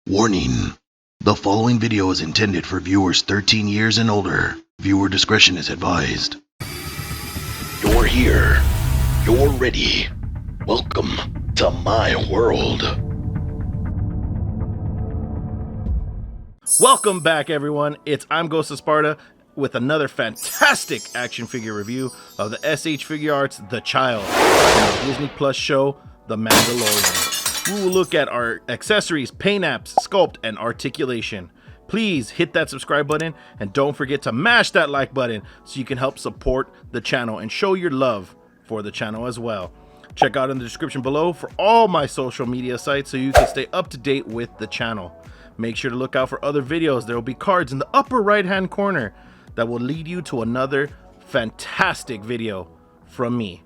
Warning. The following video is intended for viewers 13 years and older. Viewer discretion is advised. You're here. You're ready. Welcome to my world. Welcome back, everyone. I'm Ghost of Sparta with another fantastic action figure review of the S.H.Figuarts The Child from the Disney Plus show, The Mandalorian. We will look at our accessories, paint apps, sculpt, and articulation. Please hit that subscribe button and don't forget to mash that like button so you can help support the channel and show your love for the channel as well. Check out in the description below for all my social media sites so you can stay up to date with the channel. Make sure to look out for other videos. There will be cards in the upper right hand corner that will lead you to another fantastic video from me.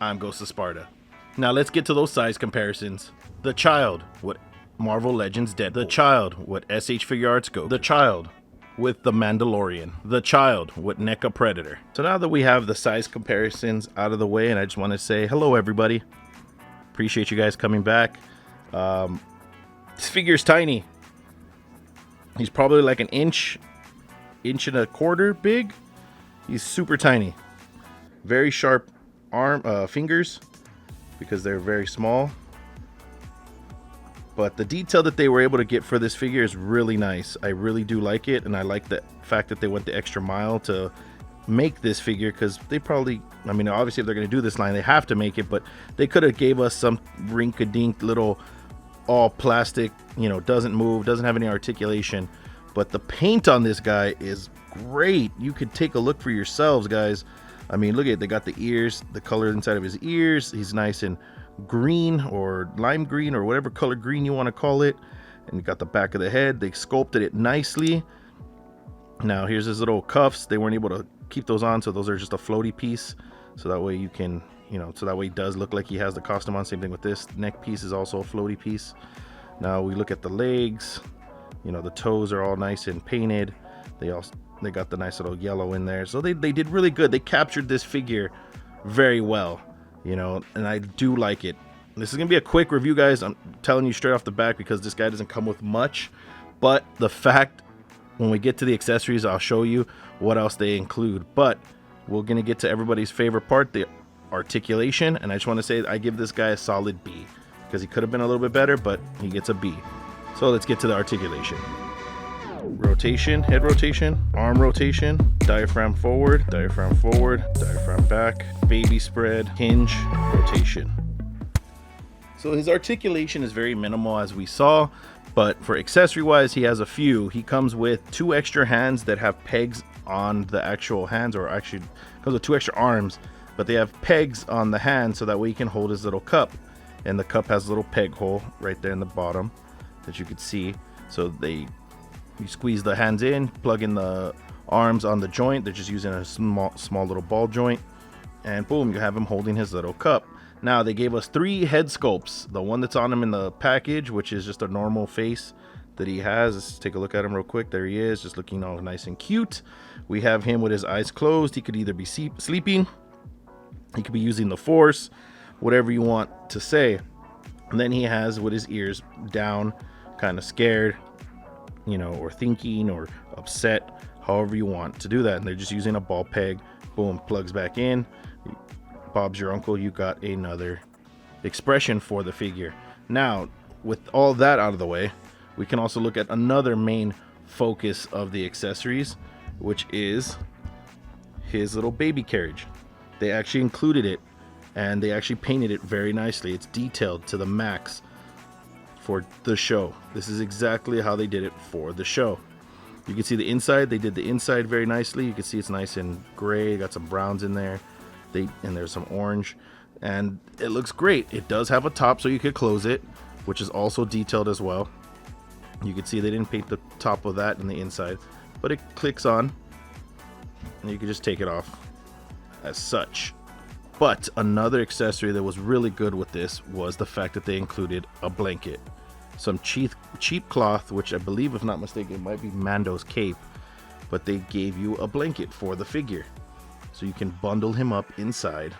I'm Ghost of Sparta. Now let's get to those size comparisons. The Child with Marvel Legends Deadpool. The Child with S.H.Figuarts Go. The Child with The Mandalorian. The Child with NECA Predator. So now that we have the size comparisons out of the way, and I just want to say hello everybody. Appreciate you guys coming back. This figure's tiny. He's probably like an inch and a quarter big. He's super tiny. Very sharp fingers because they're very small. But the detail that they were able to get for this figure is really nice. I really do like it, and I like the fact that they went the extra mile to make this figure, because they probably, I mean, obviously if they're going to do this line, they have to make it, but they could have gave us some rink-a-dink little all plastic, you know, doesn't move, doesn't have any articulation. But the paint on this guy is great. You could take a look for yourselves, guys. I mean, look at it. They got the ears, the color inside of his ears. He's nice and green or lime green or whatever color green you want to call it. And you got the back of the head. They sculpted it nicely. Now here's his little cuffs. They weren't able to keep those on, so those are just a floaty piece, so that way you can, you know, so that way it does look like he has the costume on. Same thing with this neck piece is also a floaty piece. Now we look at the legs. You know, the toes are all nice and painted. They got the nice little yellow in there, so they did really good. They captured this figure very well, you know, and I do like it. This is gonna be a quick review, guys. I'm telling you straight off the back because this guy doesn't come with much, but the fact, when we get to the accessories, I'll show you what else they include. But we're gonna get to everybody's favorite part, the articulation, and I just want to say I give this guy a solid B, because he could have been a little bit better, but he gets a B. So let's get to the articulation. Rotation, head rotation, arm rotation, diaphragm forward, diaphragm back, baby spread, hinge, rotation. So his articulation is very minimal, as we saw, but for accessory wise, he has a few. He comes with 2 extra hands that have pegs on the actual hands, or actually comes with 2 extra arms, but they have pegs on the hand so that way he can hold his little cup. And the cup has a little peg hole right there in the bottom that you could see. So you squeeze the hands in, plug in the arms on the joint. They're just using a small little ball joint, and boom, you have him holding his little cup. Now they gave us 3 head sculpts. The one that's on him in the package, which is just a normal face that he has. Let's take a look at him real quick. There he is, just looking all nice and cute. We have him with his eyes closed. He could either be sleeping, he could be using the force, whatever you want to say. And then he has with his ears down, kind of scared, you know, or thinking or upset, however you want to do that. And they're just using a ball peg. Boom, plugs back in. Bob's your uncle. You got another expression for the figure. Now, with all that out of the way, we can also look at another main focus of the accessories, which is his little baby carriage. They actually included it, and they actually painted it very nicely. It's detailed to the max for the show. This is exactly how they did it for the show. You can see the inside. They did the inside very nicely. You can see it's nice and gray. Got some browns in there. And there's some orange, and it looks great. It does have a top so you could close it, which is also detailed as well. You can see they didn't paint the top of that in the inside, but it clicks on and you can just take it off as such. But another accessory that was really good with this was the fact that they included a blanket, some cheap cloth, which I believe, if not mistaken, it might be Mando's cape, but they gave you a blanket for the figure. So you can bundle him up inside,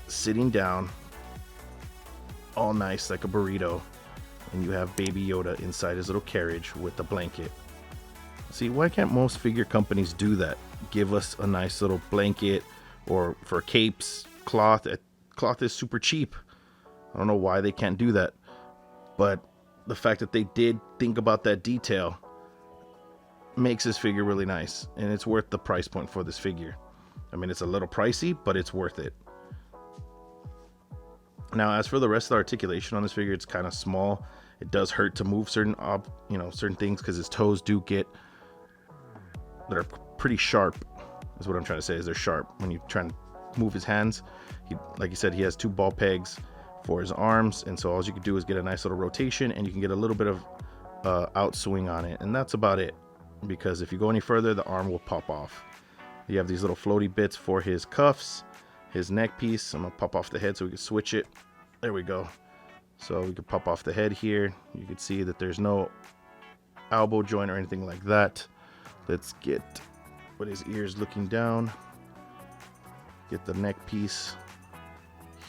sitting down, all nice like a burrito, and you have Baby Yoda inside his little carriage with the blanket. See, why can't most figure companies do that? Give us a nice little blanket, or for capes, cloth. Cloth is super cheap. I don't know why they can't do that, but the fact that they did think about that detail makes this figure really nice, and it's worth the price point for this figure. I mean, it's a little pricey, but it's worth it. Now, as for the rest of the articulation on this figure, it's kind of small. It does hurt to move certain things, because his toes do get, they're pretty sharp, is what I'm trying to say, is they're sharp when you try and move his hands. Like you said, he has 2 ball pegs for his arms, and so all you can do is get a nice little rotation, and you can get a little bit of outswing on it, and that's about it, because if you go any further, the arm will pop off. You have these little floaty bits for his cuffs, his neck piece. I'm gonna pop off the head so we can switch it. There we go. So we can pop off the head here. You can see that there's no elbow joint or anything like that. Let's get with his ears looking down. Get the neck piece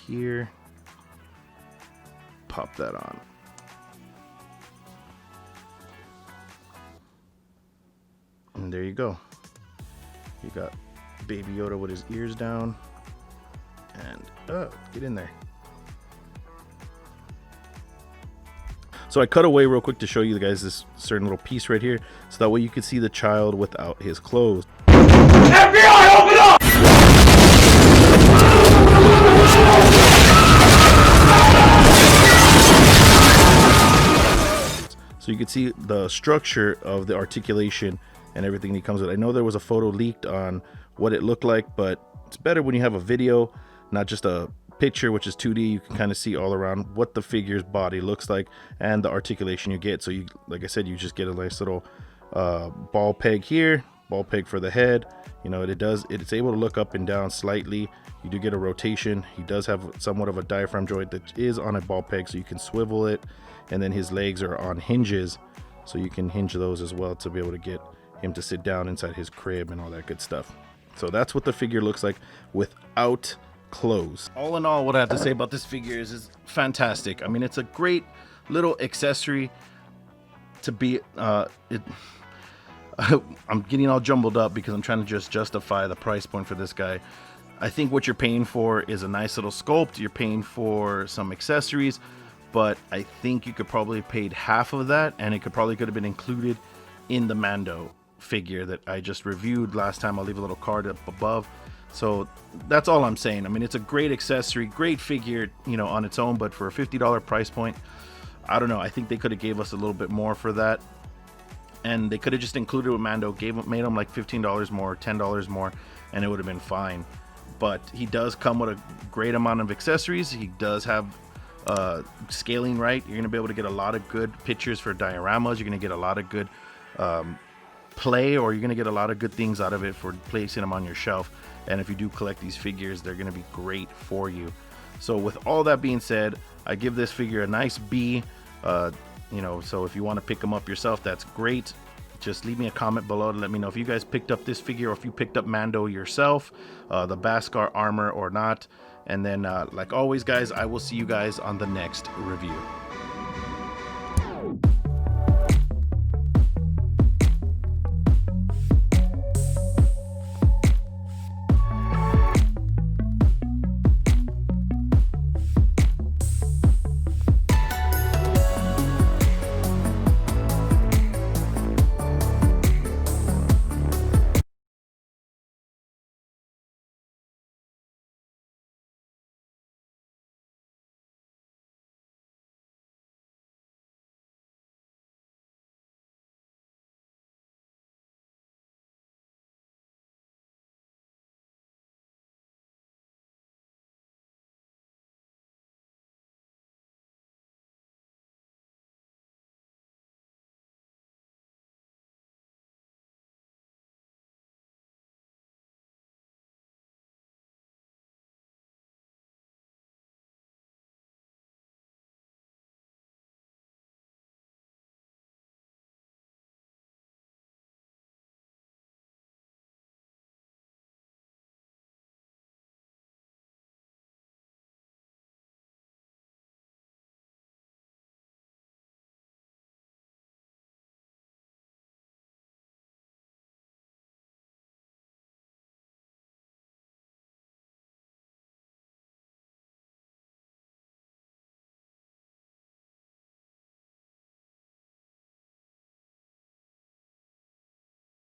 here. Pop that on. And there you go. You got Baby Yoda with his ears down. And get in there. So I cut away real quick to show you guys this certain little piece right here, so that way you can see the child without his clothes. FBI, open up! So you can see the structure of the articulation and everything he comes with. I know there was a photo leaked on what it looked like, but it's better when you have a video, not just a picture, which is 2D. You can kind of see all around what the figure's body looks like and the articulation you get. So you, like I said, you just get a nice little ball peg here, ball peg for the head. You know, it's able to look up and down slightly. You do get a rotation. He does have somewhat of a diaphragm joint that is on a ball peg, so you can swivel it. And then his legs are on hinges, so you can hinge those as well to be able to get him to sit down inside his crib and all that good stuff. So that's what the figure looks like without clothes. All in all, what I have to say about this figure is it's fantastic. I mean, it's a great little accessory to be I'm getting all jumbled up because I'm trying to just justify the price point for this guy. I think what you're paying for is a nice little sculpt. You're paying for some accessories, but I think you could probably have paid half of that, and it could have been included in the Mando figure that I just reviewed last time. I'll leave a little card up above. So that's all I'm saying. I mean, it's a great accessory, great figure, you know, on its own, but for a $50 price point, I don't know. I think they could have gave us a little bit more for that, and they could have just included with Mando, made them like $15 more, $10 more, and it would have been fine. But he does come with a great amount of accessories. He does have scaling right. You're going to be able to get a lot of good pictures for dioramas. You're going to get a lot of good play, or you're going to get a lot of good things out of it for placing them on your shelf. And if you do collect these figures, they're going to be great for you. So with all that being said, I give this figure a nice B. You know, so if you want to pick them up yourself, that's great. Just leave me a comment below to let me know if you guys picked up this figure, or if you picked up Mando yourself, the Beskar armor or not. And then like always, guys, I will see you guys on the next review.